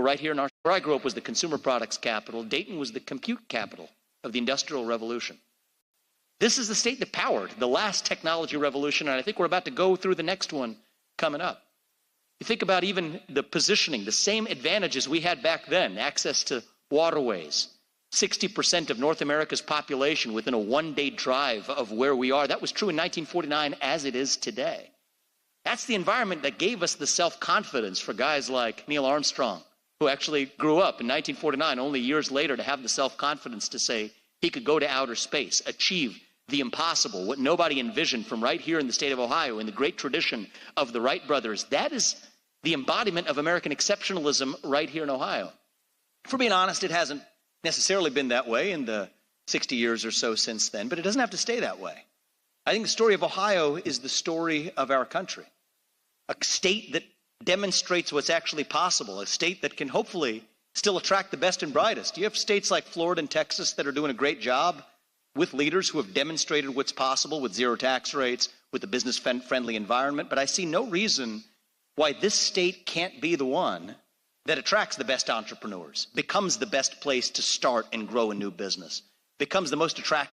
right here in where I grew up was the consumer products capital. Dayton was the compute capital of the Industrial Revolution. This is the state that powered the last technology revolution, and I think we're about to go through the next one coming up. You think about even the positioning, the same advantages we had back then, access to waterways, 60% of North America's population within a one-day drive of where we are. That was true in 1949 as it is today. That's the environment that gave us the self-confidence for guys like Neil Armstrong, who actually grew up in 1949, only years later, to have the self-confidence to say he could go to outer space, achieve the impossible, what nobody envisioned, from right here in the state of Ohio, in the great tradition of the Wright brothers. That is the embodiment of American exceptionalism right here in Ohio. For being honest, it hasn't necessarily been that way in the 60 years or so since then, but it doesn't have to stay that way. I think the story of Ohio is the story of our country, a state that demonstrates what's actually possible, a state that can hopefully still attract the best and brightest. You have states like Florida and Texas that are doing a great job with leaders who have demonstrated what's possible with zero tax rates, with a business-friendly environment. But I see no reason why this state can't be the one that attracts the best entrepreneurs, becomes the best place to start and grow a new business, becomes the most attractive.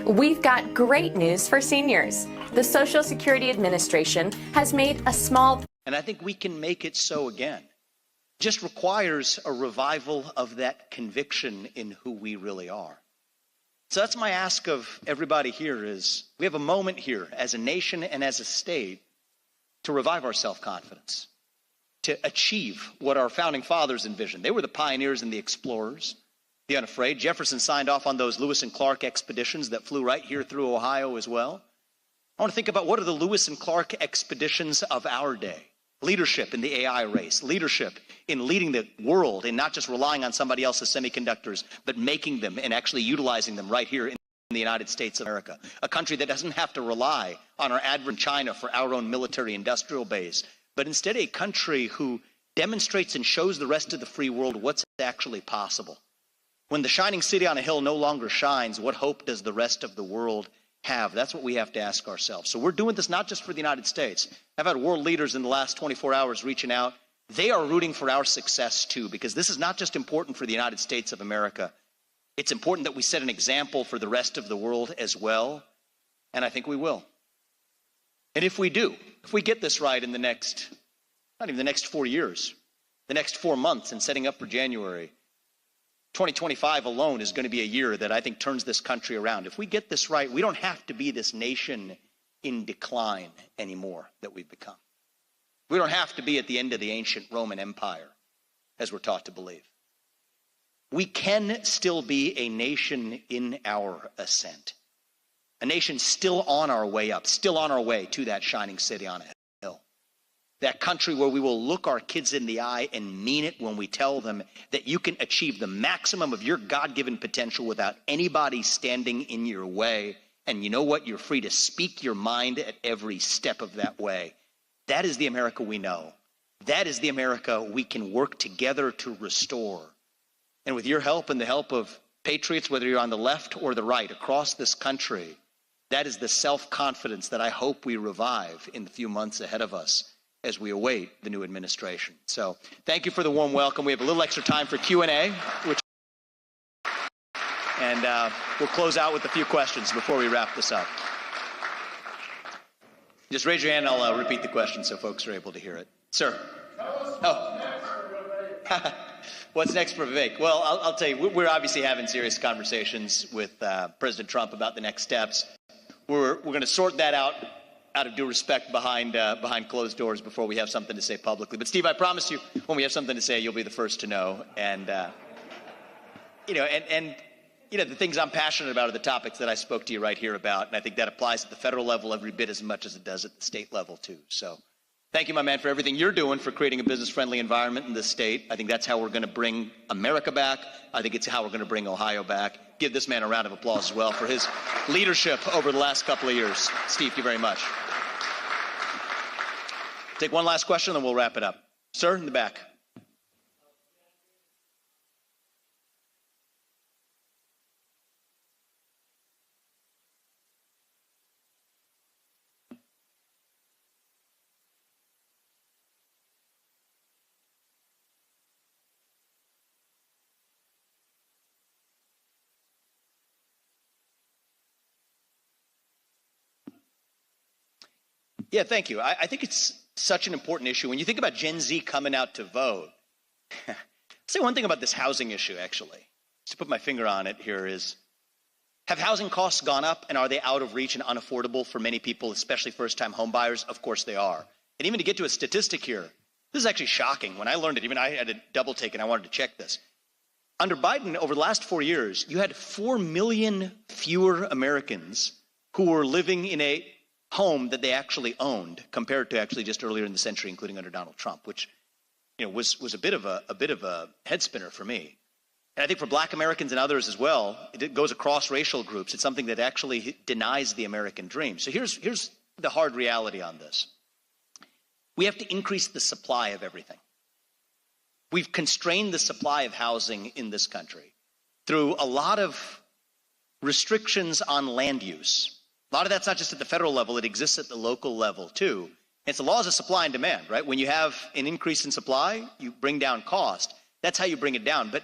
We've got great news for seniors. The Social Security Administration has made a small... And I think we can make it so again. It just requires a revival of that conviction in who we really are. So that's my ask of everybody here is we have a moment here as a nation and as a state to revive our self-confidence, to achieve what our founding fathers envisioned. They were the pioneers and the explorers, the unafraid. Jefferson signed off on those Lewis and Clark expeditions that flew right here through Ohio as well. I want to think about what are the Lewis and Clark expeditions of our day. Leadership in the AI race, leadership in leading the world and not just relying on somebody else's semiconductors, but making them and actually utilizing them right here in the United States of America. A country that doesn't have to rely on our adversary in China for our own military industrial base, but instead a country who demonstrates and shows the rest of the free world what's actually possible. When the shining city on a hill no longer shines, what hope does the rest of the world have? That's what we have to ask ourselves. So we're doing this not just for the United States. I've had world leaders in the last 24 hours reaching out. They are rooting for our success too, because this is not just important for the United States of America. It's important that we set an example for the rest of the world as well. And I think we will. And if we do, if we get this right in the next, not even the next 4 years, the next 4 months and setting up for January, 2025 alone is going to be a year that I think turns this country around. If we get this right, we don't have to be this nation in decline anymore that we've become. We don't have to be at the end of the ancient Roman Empire, as we're taught to believe. We can still be a nation in our ascent, a nation still on our way up, still on our way to that shining city on a hill. That country where we will look our kids in the eye and mean it when we tell them that you can achieve the maximum of your God-given potential without anybody standing in your way. And you know what? You're free to speak your mind at every step of that way. That is the America we know. That is the America we can work together to restore. And with your help and the help of patriots, whether you're on the left or the right, across this country, that is the self-confidence that I hope we revive in the few months ahead of us as we await the new administration. So thank you for the warm welcome. We have a little extra time for Q&A, and we'll close out with a few questions before we wrap this up. Just raise your hand and I'll repeat the question so folks are able to hear it. Sir. What's next for Vivek? Well, I'll tell you, we're obviously having serious conversations with President Trump about the next steps. We're going to sort that out of due respect behind closed doors before we have something to say publicly. But Steve, I promise you, when we have something to say, you'll be the first to know. And the things I'm passionate about are the topics that I spoke to you right here about, and I think that applies at the federal level every bit as much as it does at the state level too. So, thank you, my man, for everything you're doing for creating a business-friendly environment in this state. I think that's how we're going to bring America back. I think it's how we're going to bring Ohio back. Give this man a round of applause as well for his leadership over the last couple of years. Steve, thank you very much. Take one last question, then we'll wrap it up. Sir, in the back. Yeah, thank you. I think it's such an important issue. When you think about Gen Z coming out to vote, I'll say one thing about this housing issue, actually, just to put my finger on it here is, have housing costs gone up and are they out of reach and unaffordable for many people, especially first-time home buyers? Of course they are. And even to get to a statistic here, this is actually shocking. When I learned it, even I had a double take and I wanted to check this. Under Biden, over the last 4 years, you had 4 million fewer Americans who were living in a home that they actually owned compared to actually just earlier in the century, including under Donald Trump, which was a bit of a head spinner for me. And I think for Black Americans and others as well, it goes across racial groups. It's something that actually denies the American dream. So here's the hard reality on this. We have to increase the supply of everything. We've constrained the supply of housing in this country through a lot of restrictions on land use. A lot of that's not just at the federal level, it exists at the local level too. It's the laws of supply and demand, right? When you have an increase in supply, you bring down cost. That's how you bring it down. But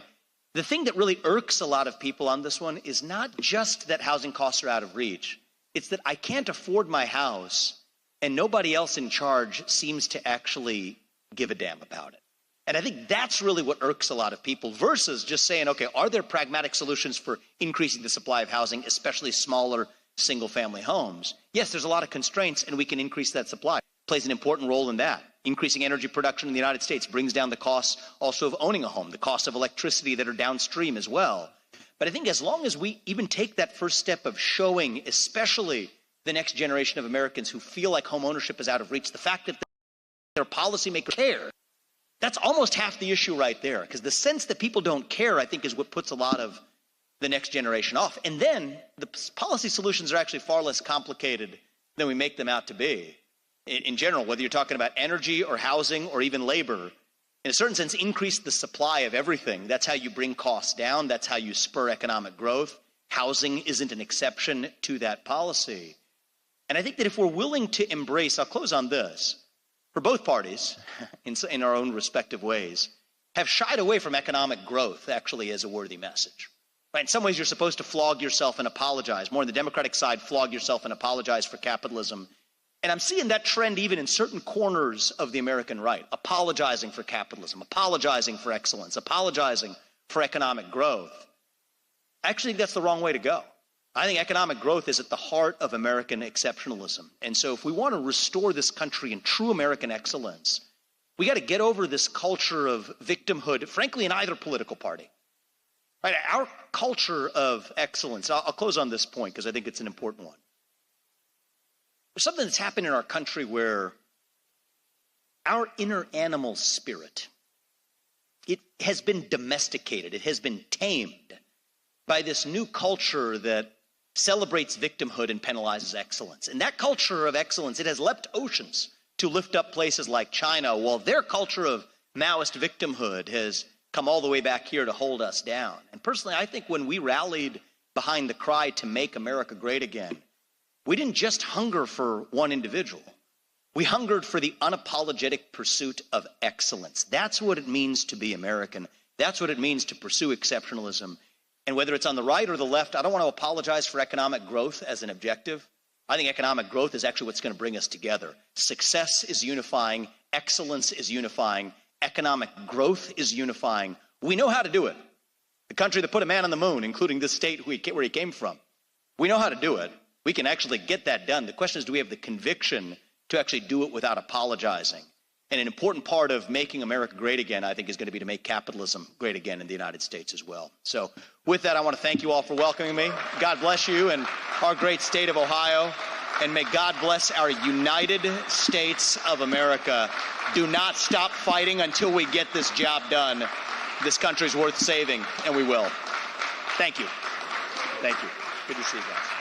the thing that really irks a lot of people on this one is not just that housing costs are out of reach. It's that I can't afford my house and nobody else in charge seems to actually give a damn about it. And I think that's really what irks a lot of people versus just saying, okay, are there pragmatic solutions for increasing the supply of housing, especially smaller single-family homes? Yes, there's a lot of constraints and we can increase that supply. Plays an important role in that. Increasing energy production in the United States brings down the costs also of owning a home, the cost of electricity that are downstream as well. But I think as long as we even take that first step of showing, especially the next generation of Americans who feel like home ownership is out of reach, the fact that their policymakers care, that's almost half the issue right there. Because the sense that people don't care, I think, is what puts a lot of the next generation off. And then the policy solutions are actually far less complicated than we make them out to be. In general, whether you're talking about energy or housing or even labor, in a certain sense, increase the supply of everything. That's how you bring costs down. That's how you spur economic growth. Housing isn't an exception to that policy. And I think that if we're willing to embrace, I'll close on this, for both parties, in our own respective ways, have shied away from economic growth actually as a worthy message. Right? In some ways, you're supposed to flog yourself and apologize. More on the Democratic side, flog yourself and apologize for capitalism. And I'm seeing that trend even in certain corners of the American right, apologizing for capitalism, apologizing for excellence, apologizing for economic growth. I actually think that's the wrong way to go. I think economic growth is at the heart of American exceptionalism. And so if we want to restore this country in true American excellence, we got to get over this culture of victimhood, frankly, in either political party. Right? Our culture of excellence, I'll close on this point because I think it's an important one. There's something that's happened in our country where our inner animal spirit, it has been domesticated, it has been tamed by this new culture that celebrates victimhood and penalizes excellence. And that culture of excellence, it has leapt oceans to lift up places like China, while their culture of Maoist victimhood has come all the way back here to hold us down. And personally, I think when we rallied behind the cry to make America great again, we didn't just hunger for one individual. We hungered for the unapologetic pursuit of excellence. That's what it means to be American. That's what it means to pursue exceptionalism. And whether it's on the right or the left, I don't want to apologize for economic growth as an objective. I think economic growth is actually what's going to bring us together. Success is unifying. Excellence is unifying. Economic growth is unifying. We know how to do it. The country that put a man on the moon, including this state where he came from, we know how to do it. We can actually get that done. The question is, do we have the conviction to actually do it without apologizing? And an important part of making America great again, I think, is going to be to make capitalism great again in the United States as well. So with that, I want to thank you all for welcoming me. God bless you and our great state of Ohio. And may God bless our United States of America. Do not stop fighting until we get this job done. This country's worth saving, and we will. Thank you. Thank you. Good to see you guys.